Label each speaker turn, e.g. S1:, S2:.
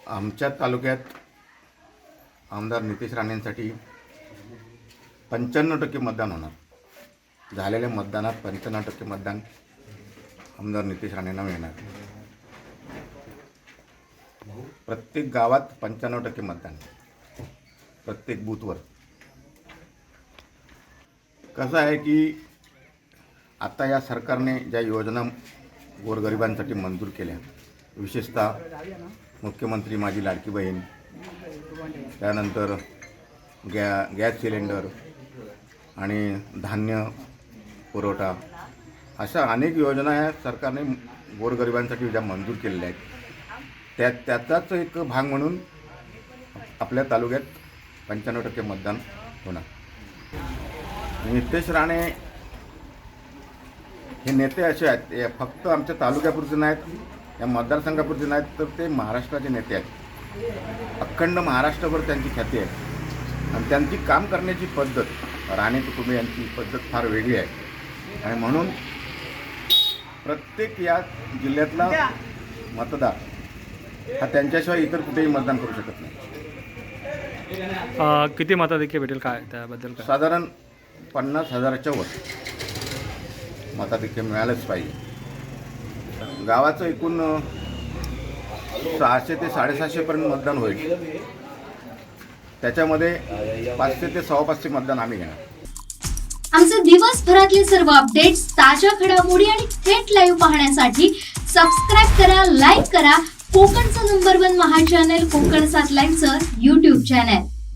S1: आमच्या तालुक्यात आमदार नितेश राणेंसाठी 95% मतदान होणार। झालेल्या मतदानात 95% मतदान आमदार नितेश राणेंना मिळणार। प्रत्येक गावात 95% मतदान, प्रत्येक बूथवर। कसं आहे की आता या सरकारने ज्या योजना गोरगरिबांसाठी मंजूर केल्या, विशेषतः मुख्यमंत्री माझी लाडकी बहीण, त्यानंतर गॅस सिलेंडर आणि धान्य पुरवठा, अशा अनेक योजना या सरकारने गोरगरिबांसाठी ज्या मंजूर केलेल्या आहेत, त्याचाच एक भाग म्हणून आपल्या तालुक्यात 95% मतदान होणार। नितेश राणे हे नेते असे आहेत, हे फक्त आमच्या तालुक्यापुरते नाहीत, या मतदारसंघापुरते नाहीत, तर ते महाराष्ट्राचे नेते आहेत। अखंड महाराष्ट्रभर त्यांची ख्याती आहे आणि त्यांची काम करण्याची पद्धत, राणे कुटुंबियांची पद्धत फार वेगळी आहे आणि म्हणून प्रत्येक या जिल्ह्यातला मतदार हा त्यांच्याशिवाय इतर कुठेही मतदान करू शकत नाही।
S2: किती मताधिक्य भेटेल काय त्याबद्दल काय?
S1: साधारण 50,000च्या वर मताधिक्य मिळालंच पाहिजे। गावाचं एकूण 600 ते 750 पर्यंत मतदान होईल, त्याच्यामध्ये 500 ते 550 मतदान आम्ही घेणार।
S3: आमचे दिवसभरातले सर्व अपडेट्स, ताज्या घडामोडी आणि थेट लाईव्ह पाहण्यासाठी सबस्क्राईब करा, लाईक करा कोकणचं नंबर 1 महा चॅनल कोकण 7 लाईव्हचं YouTube चॅनल।